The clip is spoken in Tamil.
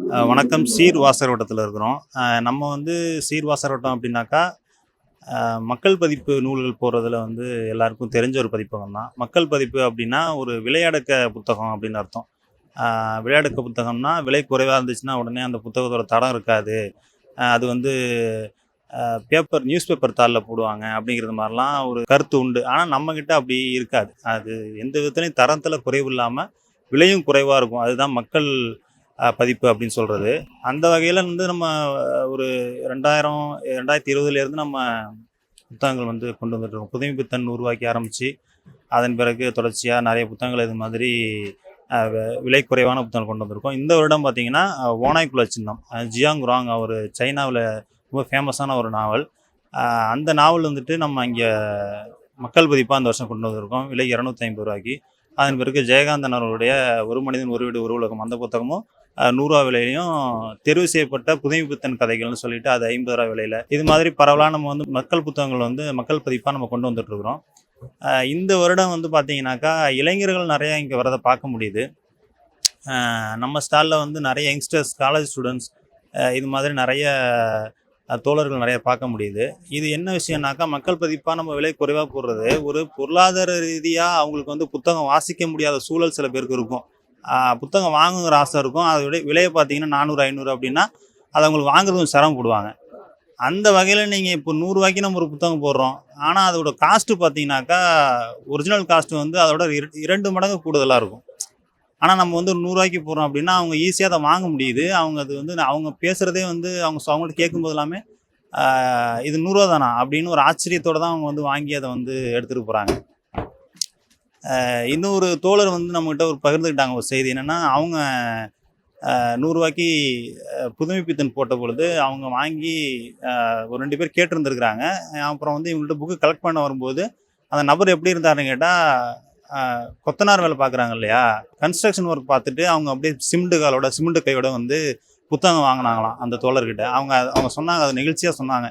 வணக்கம். வாசர் வட்டத்துல இருக்கிறோம். நம்ம வந்து வாசர் வட்டம் அப்படின்னாக்கா, மக்கள் பதிப்பு நூல்கள் போடுறதுல வந்து எல்லாருக்கும் தெரிஞ்ச ஒரு பதிப்பகம் தான். மக்கள் பதிப்பு அப்படின்னா, ஒரு விலையடக்க புத்தகம் அப்படின்னு அர்த்தம். அ விலையடக்க புத்தகம்னா, விலை குறைவா இருந்துச்சுன்னா, உடனே அந்த புத்தகத்தோட தடம் இருக்காது. அது வந்து நியூஸ் பேப்பர் தாள்ல போடுவாங்க அப்படிங்கிறது மாரிலாம் ஒரு கருத்து உண்டு. ஆனா நம்மகிட்ட அப்படி இருக்காது. அது எந்த விதத்திலயும் தரத்தில குறைவு இல்லாம, விலையும் குறைவா இருக்கும். அதுதான் மக்கள் பதிப்பு அப்படின்னு சொல்றது. அந்த வகையில வந்து நம்ம ஒரு 2000 2020லேருந்து நம்ம புத்தகங்கள் வந்து கொண்டு வந்துட்டுருக்கோம். புதுமைப்பித்தன் உருவாக்கி ஆரம்பிச்சு, அதன் பிறகு தொடர்ச்சியா நெறைய புத்தகங்கள் இது மாதிரி விலை குறைவான புத்தகங்கள் கொண்டு வந்திருக்கோம். இந்த வருடம் பார்த்தீங்கன்னா, ஓநாய்க்குள்ள சின்னம். ஜியாங் ராங் அவரு சைனாவுல ரொம்ப ஃபேமஸான ஒரு நாவல். அ அந்த நாவல் வந்துட்டு நம்ம இங்க மக்கள் பதிப்பா இந்த வருஷம் கொண்டு வந்திருக்கோம். விலை ரூ. 250. அதன் பிறகு ஜெயகாந்தன் அவர்களுடைய "ஒரு மனிதன் ஒரு வீடு ஒரு உலகம்" அந்த புத்தகமும் ரூ. 100 விலையிலயும், தெரிவு செய்யப்பட்ட புதுமைப்பித்தன் கதைகள்னு சொல்லிட்டு அது ரூ. 50 விலையில. இது மாதிரி பரவலா நம்ம வந்து மக்கள் புத்தகங்கள் வந்து மக்கள் பதிப்பா நம்ம கொண்டு வந்துட்டுருக்கிறோம். இந்த வருடம் வந்து பார்த்தீங்கன்னாக்கா, இளைஞர்கள் நெறையா இங்க வரத பார்க்க முடியுது. நம்ம ஸ்டால்ல வந்து நெறைய யங்ஸ்டர்ஸ், காலேஜ் ஸ்டூடண்ட்ஸ் இது மாதிரி நெறைய தோழர்கள் நெறைய பார்க்க முடியுது. இது என்ன விஷயம்னாக்கா, மக்கள் பதிப்பா நம்ம விலை குறைவா போடுறது, ஒரு பொருளாதார ரீதியா அவங்களுக்கு வந்து புத்தகம் வாசிக்க முடியாத சூழல் சில பேருக்கு இருக்கும். புத்தகம் வாங்கணுங்கிற ஆசை இருக்கும். அதோட விலைய பார்த்தீங்கன்னா 400, 500 அப்படின்னா, அத அவங்களுக்கு வாங்குறது கொஞ்சம் சிரமப்படுவாங்க. அந்த வகையில நீங்க இப்போ ரூ. 100க்கு நம்ம ஒரு புத்தகம் போடுறோம். ஆனா அதோட காஸ்ட் பார்த்தீங்கன்னாக்கா, ஒரிஜினல் காஸ்ட் வந்து அதோட 2 மடங்கு கூடுதலா இருக்கும். ஆனா நம்ம வந்து ஒரு ரூ. 100க்கு போடுறோம் அப்படின்னா, அவங்க ஈஸியா அத வாங்க முடியுது. அவங்க அது வந்து அவங்க பேசுறதே வந்து அவங்கள்ட்ட கேட்கும்போது எல்லாமே, "ஆ இது ரூ. 100 தானா?" அப்படின்னு ஒரு ஆச்சரியத்தோட தான் அவங்க வந்து வாங்கி அத வந்து எடுத்துட்டு போறாங்க. இன்னொரு தோழர் வந்து நம்மகிட்ட ஒரு பகிர்ந்துக்கிட்டாங்க ஒரு செய்தி. என்னன்னா, அவங்க ரூ. 100க்கு புதுமைப்பித்தன் போட்டபொழுது, அவங்க வாங்கி ஒரு 2 பேர் கேட்டிருந்திருக்கிறாங்க. அப்புறம் வந்து இவங்கள்ட்ட புக்கு கலெக்ட் பண்ண வரும்போது, அந்த நபர் எப்படி இருந்தாருன்னு கேட்டா, அ கொத்தனார் வேலை பார்க்குறாங்க இல்லையா? கன்ஸ்ட்ரக்ஷன் ஒர்க் பார்த்துட்டு, அவங்க அப்படியே சிமெண்ட் கையோட வந்து புத்தகம் வாங்குனாங்களாம், அந்த தோழர்கிட்ட. அவங்க அவங்க சொன்னாங்க, அத நெகிழ்ச்சியா சொன்னாங்க.